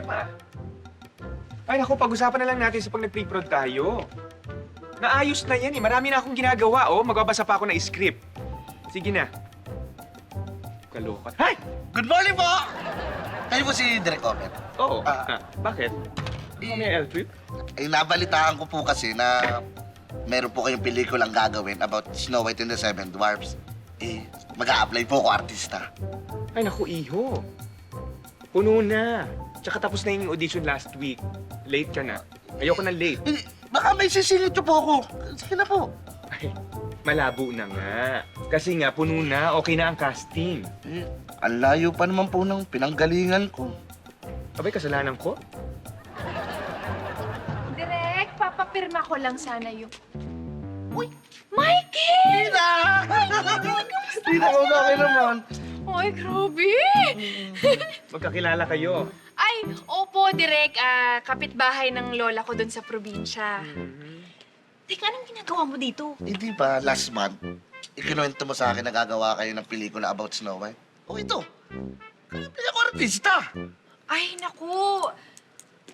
problema? Ay, naku, pag-usapan na lang natin sa pag nag-pre-prod tayo. Naayos na yan eh. Marami na akong ginagawa, oh. Magbabasa pa ako ng script. Sige na. Kaloka. Hay! Good morning po! Kayo po si Direk Omer. Oo. Ah. Bakit? May L-trip? Eh, nabalitaan ko po kasi na meron po kayong pelikulang gagawin about Snow White and the Seven Dwarfs. Eh, mag-a-apply po ako artista. Ay, naku, iho. Puno na. Tsaka tapos na yung audition last week. Late ka na. Ayoko na late. Eh, baka may sisingit niyo po ako. Sige na po. Ay, malabo na nga. Kasi nga, puno na. Okay na ang casting. Eh, ang layo pa naman po ng pinanggalingan ko. Abay, kasalanan ko? Direk, papapirma ko lang sana yung... Uy, Mikey! Tina! Tina, okay naman. Ay, grabe! Magkakilala kayo. Ay, opo, Direk. Kapitbahay ng lola ko dun sa probinsya. Teka, anong ginagawa mo dito? Hindi ba, last month, ikinuwento mo sa akin na gagawa kayo ng pelikula about Snow White? Oh, ito. Kaya ako artista. Ay, naku.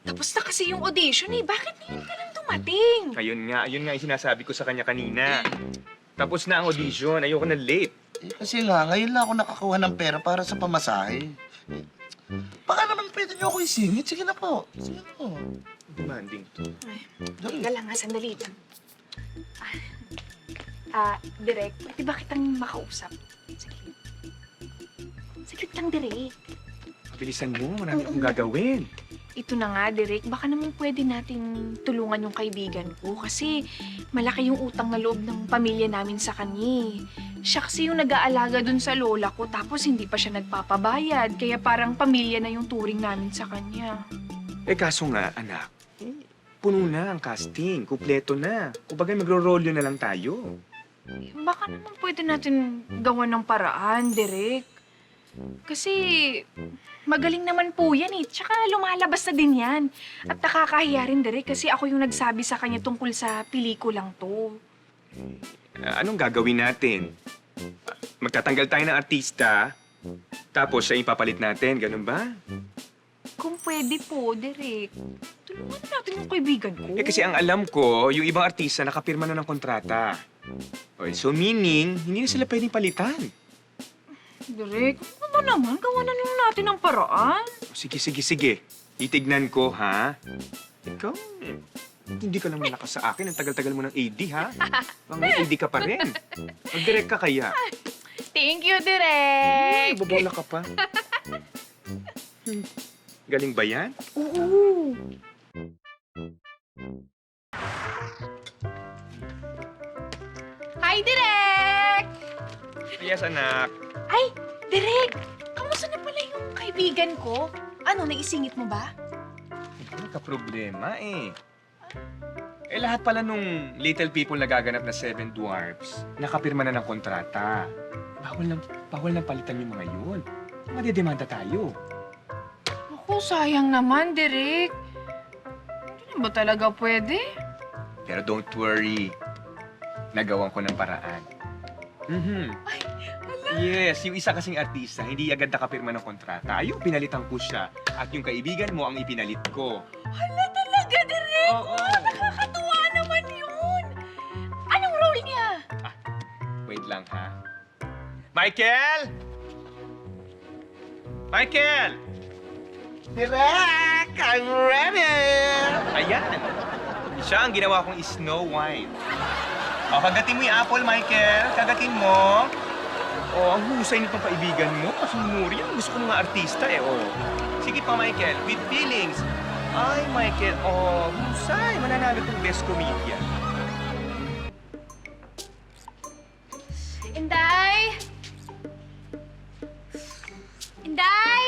Tapos na kasi yung audition eh. Bakit ngayon ka lang dumating? Ayun nga yung sinasabi ko sa kanya kanina. Tapos na ang audition. Ayoko na late. Eh, kasi nga, ngayon lang ako nakakuha ng pera para sa pamasahe. Eh, baka naman pwede niyo ako isingit. Sige na po. Sige na po. Demanding to. Ay, Dali. teka lang nga, sandali lang. Direk, pwede ba kitang makausap? Saglit. Saglit lang, Direk. Bilisan mo. Marami akong gagawin. Ito na nga, Direk. Baka naman pwede nating tulungan yung kaibigan ko kasi malaki yung utang na loob ng pamilya namin sa kanya. Siya kasi yung nag-aalaga dun sa lola ko tapos hindi pa siya nagpapabayad. Kaya parang pamilya na yung turing namin sa kanya. Eh kaso nga, anak, puno na ang casting. Kumpleto na. Kumbaga magro-rolyo na lang tayo. Baka naman pwede natin gawan ng paraan, Direk. Kasi magaling naman po yan eh. Tsaka lumalabas na din yan. At nakakahiya rin, Direk, kasi ako yung nagsabi sa kanya tungkol sa pelikulang to. Anong gagawin natin? Magtatanggal tayo ng artista, tapos siya yung papalit natin. Ganun ba? Kung pwede po, Direk, tulungan natin yung kaibigan ko. Eh kasi ang alam ko, yung ibang artista nakapirma na ng kontrata. Okay, so meaning, hindi na sila pwedeng palitan. Direk, ano naman? Gawa na lang natin ang paraan. Sige. Titignan ko, ha? Ikaw, hindi ka lang malakas sa akin. Ang tagal-tagal mo ng AD, ha? May AD ka pa rin. Mag-direct ka kaya. Thank you, Direk! Bobola ka pa. Galing ba yan? Oo. Hi, Direk! Yes, anak. Ay, Direk! Kamusta na pala yung kaibigan ko? Ano, naisingit mo ba? Hindi ka problema, eh. Eh, lahat pala nung little people na gaganap na Seven Dwarfs, nakapirma na ng kontrata. Bawal nang palitan yung mga yun. Madidemanda tayo. Ako, sayang naman, Direk. Hindi na ba talaga pwede? Pero don't worry. Nagawan ko ng paraan. Ay, Yes, yung isa kasing artista, hindi agad nakapirma ng kontrata. Ayun, pinalitan ko siya. At yung kaibigan mo ang ipinalit ko. hala talaga, Direk! Oo. Nakakatuwa naman yun! Anong role niya? Wait lang, ha? Michael! Michael! Direk! I'm ready! Ayan! Siya ang ginawa kong Snow White. O, kagatin mo yung apple, Michael. Kagatin mo. O, ang husay nitong kaibigan mo. Kasunuri yan. Gusto ko ng mga artista, eh. O. Sige pa, Michael. With feelings. Ay, Michael. O, husay. Mananalo itong best comedian. Inday! Inday!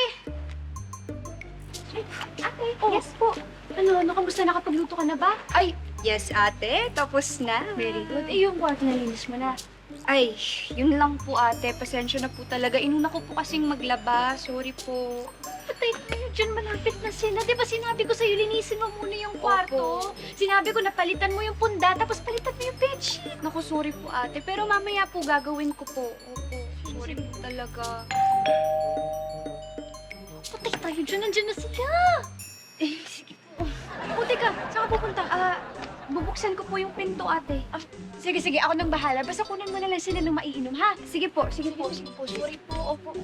Ate, yes po. Ano, kamusta? Nakapagluto ka na ba? Ay, yes ate. Tapos na. Very good. Eh, yung kwarto nalinis mo na. Ay, yun lang po ate. Pasensya na po talaga. Inuna ko po kasing maglaba. Sorry po. Patay tayo dyan, malapit na sila. Di ba sinabi ko sa'yo, linisin mo muna yung kwarto? Sinabi ko na palitan mo yung punda, tapos palitan mo yung bedsheet. Naku, sorry po ate. Pero mamaya po gagawin ko po. Opo, sorry po talaga. Patay tayo dyan, nandyan na sila. Sige po. O, teka, saan ka pupunta? Bubuksan ko po yung pinto, ate. Sige, ako nang bahala. Basta kunin mo na lang sila ng maiinom, ha? Sige po. Sorry po, opo.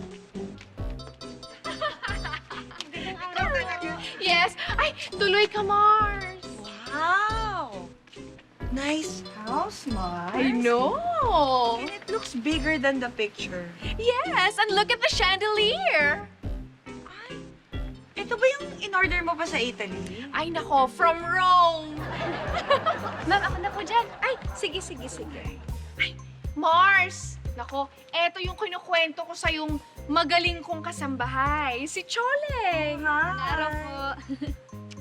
Yes! Ay, tuloy ka, Mars! Wow! Nice house, Mars. I know! And it looks bigger than the picture. Yes, and look at the chandelier! Ay, ito ba yung in-order mo pa sa Italy? Ay, nako, from Rome! Ma'am, ako na po dyan. Ay, sige. Ay, Mars! Nako, eto yung kinukwento ko sa yung magaling kong kasambahay, si Choleng. Araw po.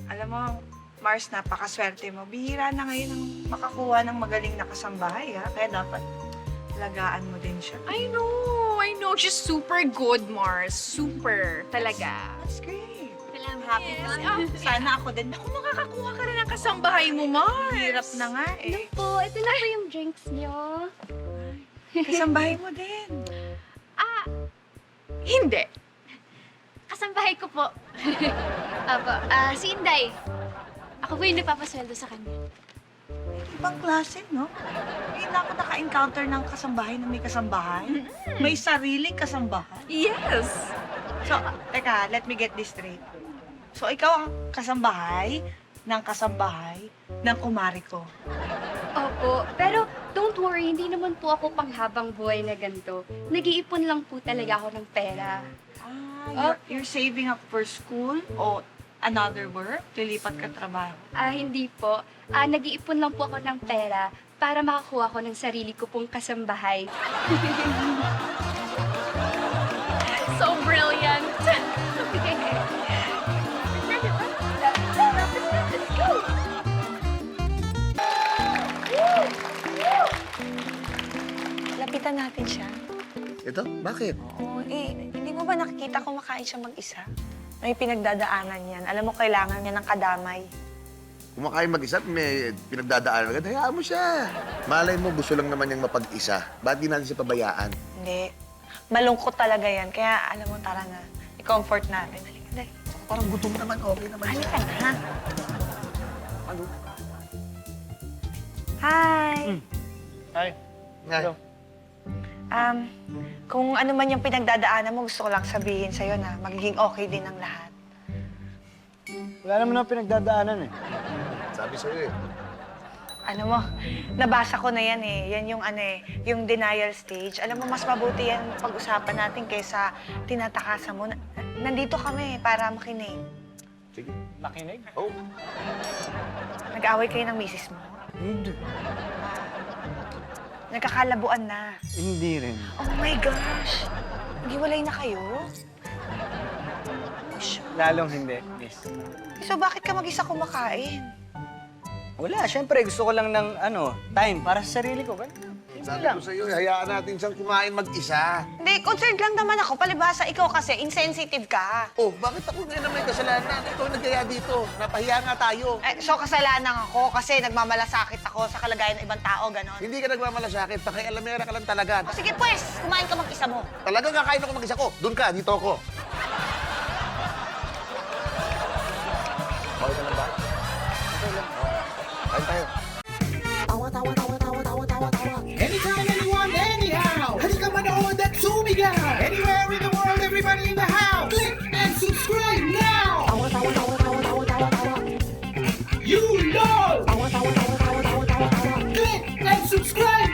Alam mo, Mars, napakaswerte mo. Bihira na ngayon ang makakuha ng magaling na kasambahay, ha? Kaya dapat alagaan mo din siya. I know. She's super good, Mars. Super. Talaga. That's great. Salamat. Happy Yes. na. Ah, Sana ako din. Naku, makakakuha ka rin ng kasambahay mo, Mars. Hirap na nga eh. Po, ito na po yung drinks niyo. Kasambahay mo din. Hindi. Kasambahay ko po. Apo, si Inday. Ako po yung nagpapasweldo sa kanya. Ibang klase, no? Hindi na ako naka-encounter ng kasambahay na may kasambahay. May sariling kasambahay. Yes. So, teka, let me get this straight. So, ikaw ang kasambahay ng kumari ko. Opo, pero don't worry, hindi naman po ako panghabang buhay na ganito. Nag-iipon lang po talaga ako ng pera. You're saving up for school o another work? Lilipat ka trabaho? Hindi po. Nag-iipon lang po ako ng pera para makakuha ko ng sarili ko pong kasambahay. So brilliant. Let's go! Lapitan natin siya. Ito? Bakit? Oo, hindi mo ba nakikita kumakain siya mag-isa? May pinagdadaanan yan. Alam mo, kailangan niya ng kadamay. Kumakain mag-isa at may pinagdadaanan agad, hayaan mo siya. Malay mo, gusto lang naman niyang mapag-isa. Ba't di natin siya pabayaan? Hindi. Malungkot talaga yan. Kaya, alam mo, tara na. I-comfort natin. Halika, dali. Parang gutom naman, okay naman siya. Halika na. Hi! Hi. Nga. Kung ano man yung pinagdadaanan mo, gusto ko lang sabihin sa'yo na magiging okay din ang lahat. Wala naman ang pinagdadaanan eh. Sabi sa'yo eh. Ano mo, nabasa ko na yan eh. Yan yung yung denial stage. Alam mo, mas mabuti yan pag-usapan natin kaysa tinatakasan mo. Nandito kami para makinig. Sige. Makinig? Oh, Nag-away kayo ng misis mo. Hindi. Nagkakalabuan na. Hindi rin. Oh my gosh! Naghiwalay na kayo? Lalong hindi, miss. So bakit ka mag-isa kumakain? Wala, syempre gusto ko lang ng time para sa sarili ko. sabi ko sa'yo, hayaan natin siyang kumain mag-isa. Hindi, concerned lang naman ako. Palibhasa, ikaw kasi, insensitive ka. Oh, bakit ako ngayon na may kasalanan? Ikaw nagkaya dito. Napahiya nga tayo. So kasalanan ako kasi nagmamalasakit ako sa kalagayan ng ibang tao, ganon. Hindi ka nagmamalasakit, pakialamera ka lang talaga. O sige pues, kumain ka mag-isa mo. Talagang kakain ako mag-isa ko. Doon ka, dito ako. Okay ka lang ba? Okay lang. Kain tayo. Anytime, anyone, anyhow. Halika manood at sumigaw. Anywhere in the world, everybody in the house. Click and subscribe now. You know. Click and subscribe